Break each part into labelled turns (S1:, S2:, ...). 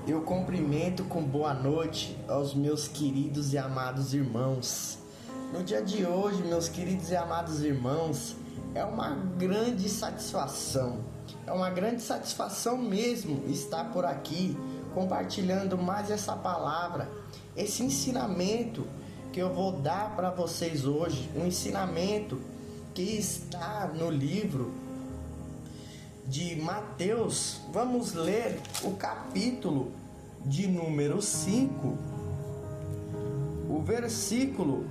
S1: Eu cumprimento com boa noite aos meus queridos e amados irmãos. No dia de hoje, meus queridos e amados irmãos, é uma grande satisfação mesmo estar por aqui compartilhando mais essa palavra, esse ensinamento que eu vou dar para vocês hoje, um ensinamento que está no livro de Mateus. Vamos ler o capítulo de número 5. O versículo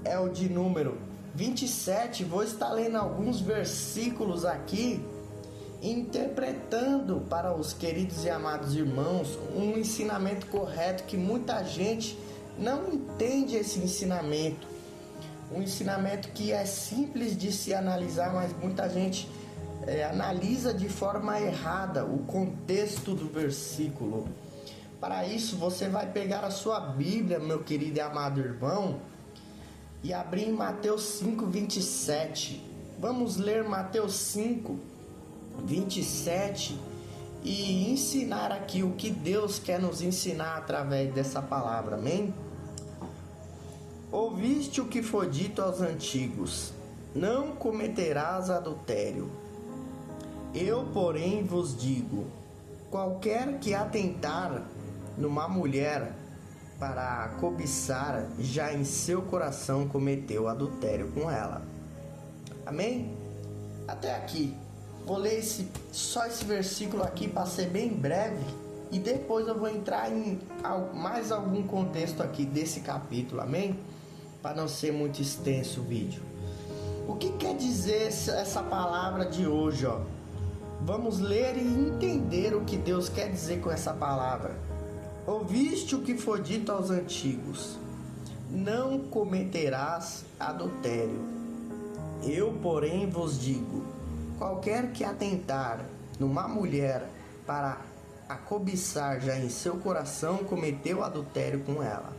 S1: é o de número 27. Vou estar lendo alguns versículos aqui, interpretando para os queridos e amados irmãos um ensinamento correto que muita gente não entende esse ensinamento. Um ensinamento que é simples de se analisar, mas muita gente analisa de forma errada o contexto do versículo. Para isso, você vai pegar a sua Bíblia, meu querido e amado irmão, e abrir em Mateus 5, 27. Vamos ler Mateus 5, 27 e ensinar aqui o que Deus quer nos ensinar através dessa palavra, amém? Ouviste o que foi dito aos antigos: não cometerás adultério. Eu, porém, vos digo: qualquer que atentar numa mulher para a cobiçar, já em seu coração cometeu adultério com ela. Amém? Até aqui. Vou ler só esse versículo aqui para ser bem breve, e depois eu vou entrar em mais algum contexto aqui desse capítulo, amém? Para não ser muito extenso o vídeo. O que quer dizer essa palavra de hoje, ó? Vamos ler e entender o que Deus quer dizer com essa palavra. Ouviste o que foi dito aos antigos: não cometerás adultério. Eu, porém, vos digo: qualquer que atentar numa mulher para a cobiçar, já em seu coração cometeu adultério com ela.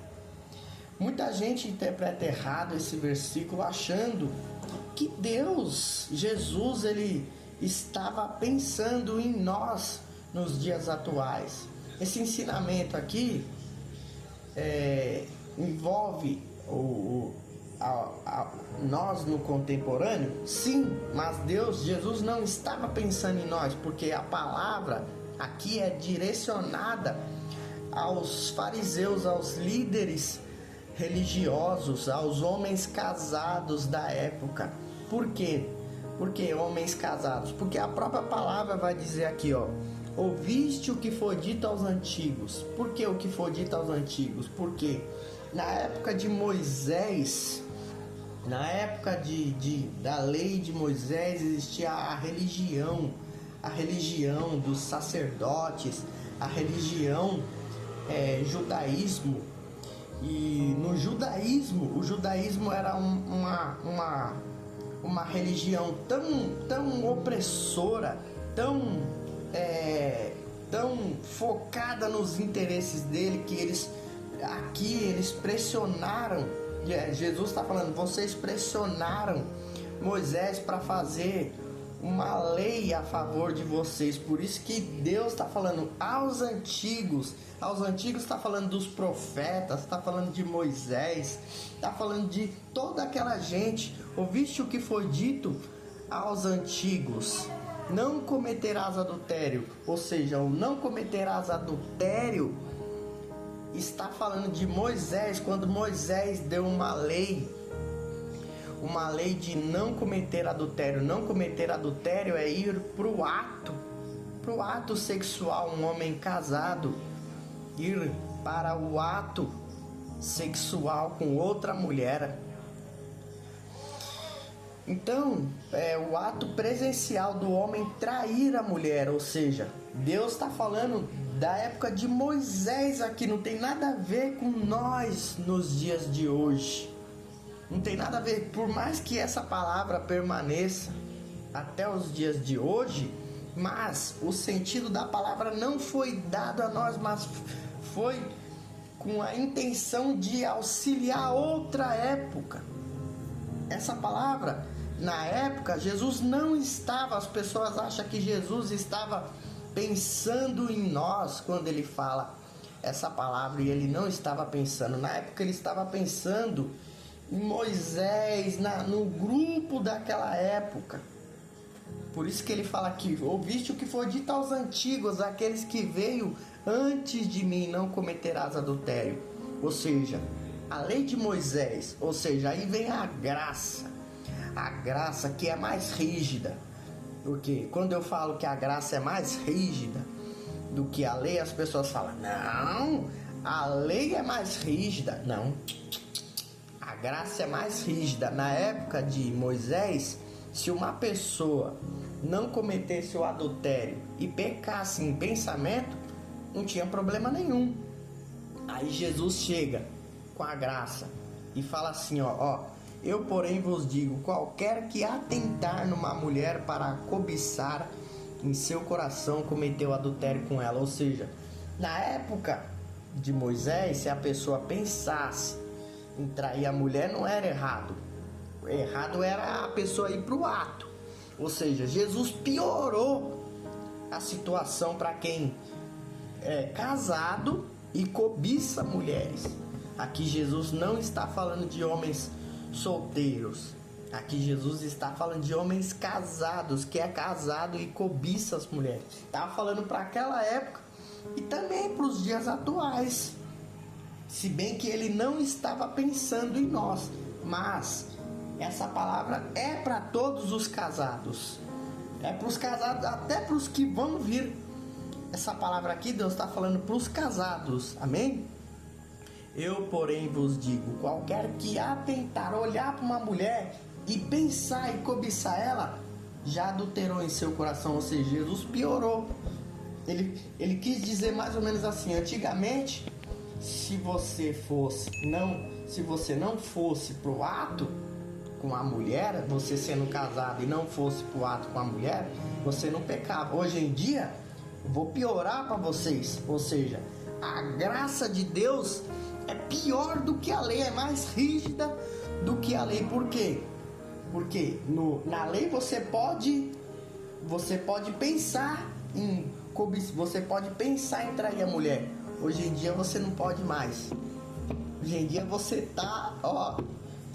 S1: Muita gente interpreta errado esse versículo, achando que Deus, Jesus, ele estava pensando em nós nos dias atuais. Esse ensinamento aqui envolve nós no contemporâneo, sim, mas Jesus não estava pensando em nós, porque a palavra aqui é direcionada aos fariseus, aos líderes religiosos, aos homens casados da época. Por quê? Porque homens casados? Porque a própria palavra vai dizer aqui, ó: ouviste o que foi dito aos antigos. Por que o que foi dito aos antigos? Porque na época de Moisés, na época da lei de Moisés, existia a religião dos sacerdotes, a religião judaísmo. E no judaísmo, o judaísmo era uma religião tão opressora, tão focada nos interesses dele, que eles pressionaram. Jesus está falando: vocês pressionaram Moisés para fazer uma lei a favor de vocês. Por isso que Deus está falando aos antigos. Aos antigos está falando dos profetas, está falando de Moisés, está falando de toda aquela gente. Ouviste o que foi dito aos antigos: não cometerás adultério. Ou seja, o não cometerás adultério está falando de Moisés, quando Moisés deu uma lei de não cometer adultério. Não cometer adultério é ir pro ato sexual. Um homem casado ir para o ato sexual com outra mulher. Então, o ato presencial do homem trair a mulher. Ou seja, Deus está falando da época de Moisés aqui, não tem nada a ver com nós nos dias de hoje. Não tem nada a ver. Por mais que essa palavra permaneça até os dias de hoje, mas o sentido da palavra não foi dado a nós, mas foi com a intenção de auxiliar outra época. Essa palavra, na época, Jesus não estava, as pessoas acham que Jesus estava pensando em nós quando ele fala essa palavra, e ele não estava pensando. Na época ele estava pensando em Moisés, no grupo daquela época. Por isso que ele fala aqui: ouviste o que foi dito aos antigos, aqueles que veio antes de mim, não cometerás adultério. Ou seja, a lei de Moisés, ou seja, aí vem a graça que é mais rígida. Porque quando eu falo que a graça é mais rígida do que a lei, as pessoas falam: não, a lei é mais rígida. Não, a graça é mais rígida. Na época de Moisés, se uma pessoa não cometesse o adultério e pecasse em pensamento, não tinha problema nenhum. Aí Jesus chega com a graça e fala assim: eu porém vos digo, qualquer que atentar numa mulher para cobiçar em seu coração, cometeu adultério com ela. Ou seja, na época de Moisés, se a pessoa pensasse em trair a mulher, não era errado. Errado era a pessoa ir para o ato. Ou seja, Jesus piorou a situação para quem é casado e cobiça mulheres. Aqui Jesus não está falando de homens solteiros. Aqui Jesus está falando de homens casados, que é casado e cobiça as mulheres. Está falando para aquela época e também para os dias atuais. Se bem que ele não estava pensando em nós, mas essa palavra é para todos os casados. É para os casados, até para os que vão vir. Essa palavra aqui Deus está falando para os casados. Amém? Eu, porém, vos digo, qualquer que atentar, olhar para uma mulher e pensar e cobiçar ela, já adulterou em seu coração. Ou seja, Jesus piorou. Ele quis dizer mais ou menos assim: antigamente, se você não fosse pro ato com a mulher, você sendo casado e não fosse pro ato com a mulher, você não pecava. Hoje em dia, vou piorar para vocês. Ou seja, a graça de Deus é pior do que a lei, é mais rígida do que a lei. Por quê? Porque na lei você pode pensar em cobiça, você pode pensar em trair a mulher. Hoje em dia você não pode mais. Hoje em dia você tá,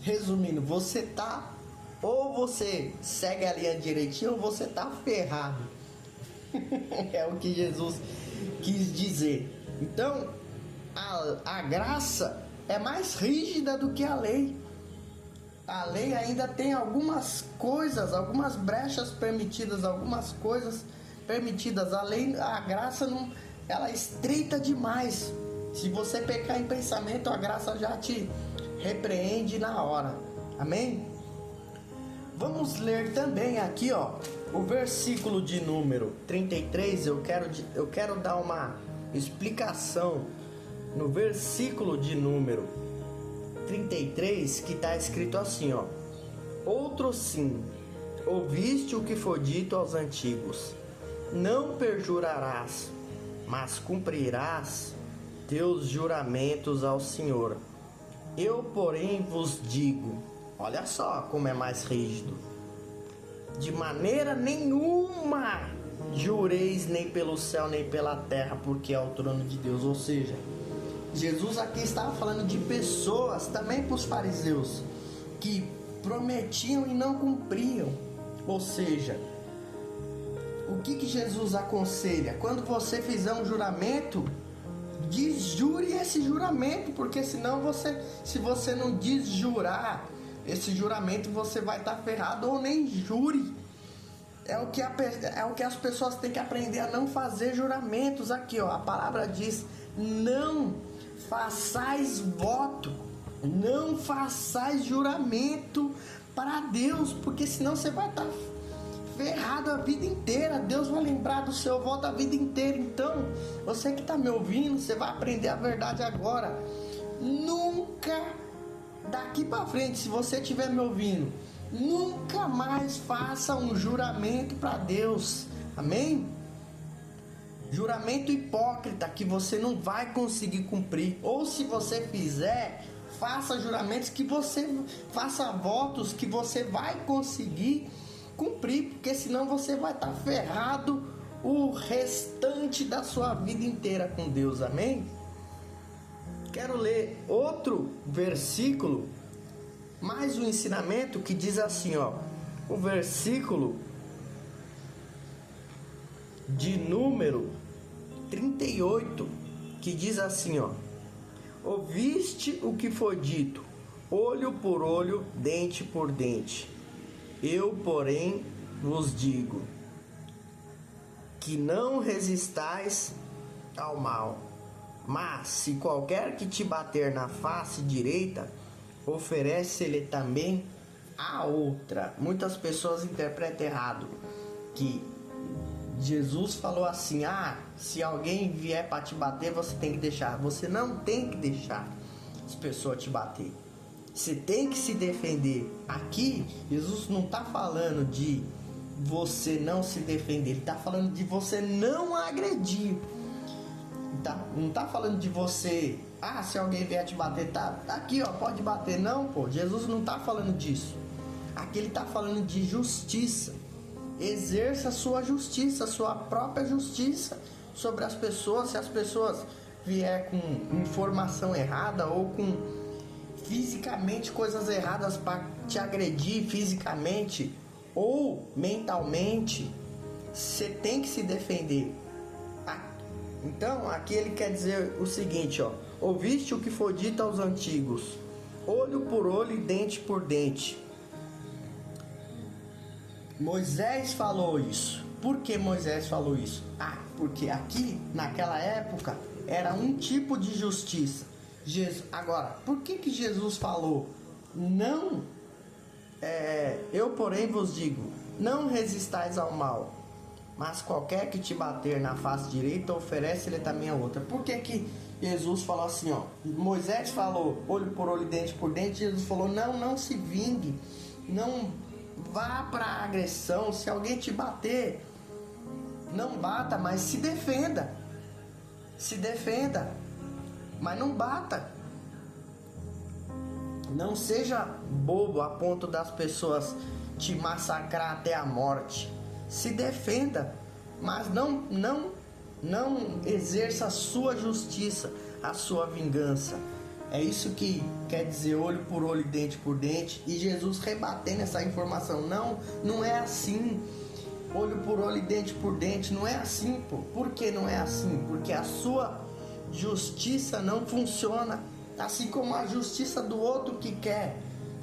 S1: resumindo, você tá, ou você segue a linha direitinho ou você tá ferrado. É o que Jesus quis dizer. Então, a graça é mais rígida do que a lei. A lei ainda tem algumas coisas, algumas brechas permitidas, algumas coisas permitidas. A graça não, ela é estreita demais. Se você pecar em pensamento, a graça já te repreende na hora. Amém? Vamos ler também aqui, o versículo de número 33. Eu quero dar uma explicação no versículo de número 33, que está escrito assim, outro sim, ouviste o que foi dito aos antigos: não perjurarás, mas cumprirás teus juramentos ao Senhor. Eu, porém, vos digo, olha só como é mais rígido: de maneira nenhuma jureis nem pelo céu nem pela terra, porque é o trono de Deus. Ou seja, Jesus aqui estava falando de pessoas, também para os fariseus, que prometiam e não cumpriam. Ou seja, o que Jesus aconselha? Quando você fizer um juramento, desjure esse juramento, porque senão se você não desjurar esse juramento, você vai estar ferrado. Ou nem jure. É o que as pessoas têm que aprender a não fazer juramentos. Aqui, a palavra diz: não façais voto, não façais juramento para Deus, porque senão você vai estar ferrado a vida inteira. Deus vai lembrar do seu voto a vida inteira. Então, você que está me ouvindo, você vai aprender a verdade agora. Nunca, daqui para frente, se você estiver me ouvindo, nunca mais faça um juramento para Deus. Amém? Juramento hipócrita que você não vai conseguir cumprir. Ou se você fizer, faça juramentos que você faça votos que você vai conseguir cumprir, porque senão você vai estar ferrado o restante da sua vida inteira com Deus, amém? Quero ler outro versículo, mais um ensinamento que diz assim, ó, o versículo de número 38, que diz assim, ó: ouviste o que foi dito, olho por olho, dente por dente. Eu, porém, vos digo que não resistais ao mal, mas se qualquer que te bater na face direita, oferece-lhe também a outra. Muitas pessoas interpretam errado, que Jesus falou assim: se alguém vier para te bater, você tem que deixar. Você não tem que deixar as pessoas te bater. Você tem que se defender. Aqui, Jesus não está falando de você não se defender. Ele está falando de você não agredir. Não está falando de você... se alguém vier te bater, tá aqui, ó, pode bater. Não, pô. Jesus não está falando disso. Aqui ele está falando de justiça. Exerça a sua justiça, a sua própria justiça sobre as pessoas. Se as pessoas vier com informação errada ou com fisicamente coisas erradas para te agredir fisicamente ou mentalmente, você tem que se defender. Então aqui ele quer dizer o seguinte, ó: ouviste o que foi dito aos antigos, olho por olho e dente por dente. Moisés falou isso. Por que Moisés falou isso? Porque aqui, naquela época, era um tipo de justiça. Agora, por que Jesus falou? Não, eu porém vos digo, não resistais ao mal, mas qualquer que te bater na face direita, oferece-lhe também a outra. Por que Jesus falou assim, ó? Moisés falou olho por olho e dente por dente. Jesus falou, não se vingue, não vá para agressão. Se alguém te bater, não bata, mas se defenda. Se defenda, mas não bata. Não seja bobo a ponto das pessoas te massacrar até a morte. Se defenda, mas não exerça a sua justiça, a sua vingança. É isso que quer dizer olho por olho e dente por dente. E Jesus rebatendo essa informação. Não é assim. Olho por olho e dente por dente. Não é assim, pô. Por que não é assim? Porque a sua justiça não funciona. Assim como a justiça do outro que quer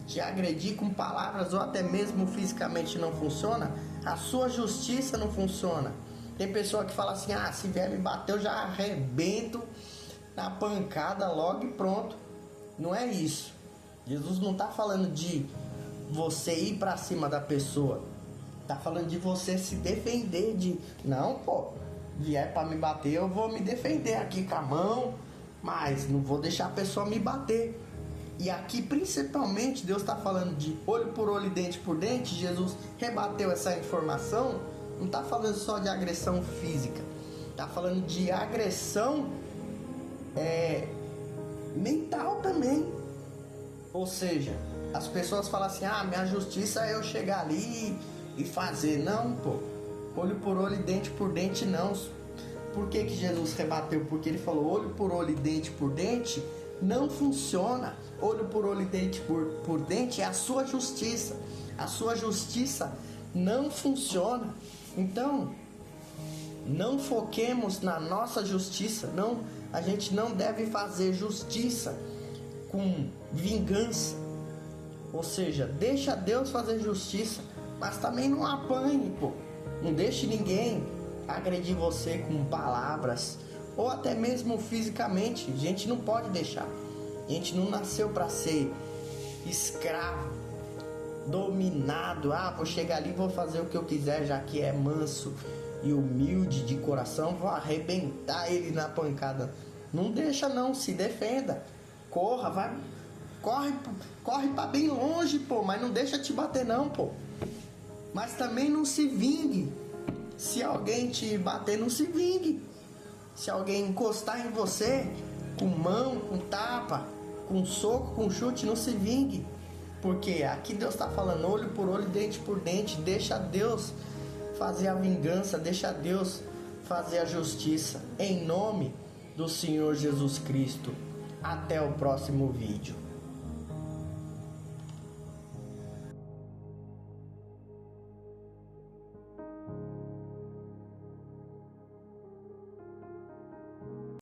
S1: te agredir com palavras ou até mesmo fisicamente não funciona, a sua justiça não funciona. Tem pessoa que fala assim, se vier me bater eu já arrebento na pancada logo e pronto. Não é isso. Jesus não está falando de você ir para cima da pessoa. Está falando de você se defender não, pô, vier para me bater, eu vou me defender aqui com a mão, mas não vou deixar a pessoa me bater. E aqui principalmente Deus está falando de olho por olho e dente por dente. Jesus rebateu essa informação. Não está falando só de agressão física, está falando de agressão mental também. Ou seja, as pessoas falam assim, minha justiça é eu chegar ali e fazer. Não, pô, olho por olho e dente por dente não. Por que Jesus rebateu? Porque ele falou olho por olho e dente por dente não funciona. Olho por olho e dente por dente é a sua justiça. A sua justiça não funciona. Então, não foquemos na nossa justiça. A gente não deve fazer justiça com vingança. Ou seja, deixa Deus fazer justiça, mas também não apanhe, pô. Não deixe ninguém agredir você com palavras ou até mesmo fisicamente. A gente não pode deixar. A gente não nasceu para ser escravo, dominado. Vou chegar ali e vou fazer o que eu quiser, já que é manso e humilde de coração, vou arrebentar ele na pancada. Não deixa não, se defenda. Corra, corre para bem longe, pô, mas não deixa te bater não, pô. Mas também não se vingue. Se alguém te bater, não se vingue. Se alguém encostar em você com mão, com tapa, com soco, com chute, não se vingue. Porque aqui Deus está falando olho por olho, dente por dente. Deixa Deus fazer a vingança, deixa Deus fazer a justiça. Em nome do Senhor Jesus Cristo. Até o próximo vídeo.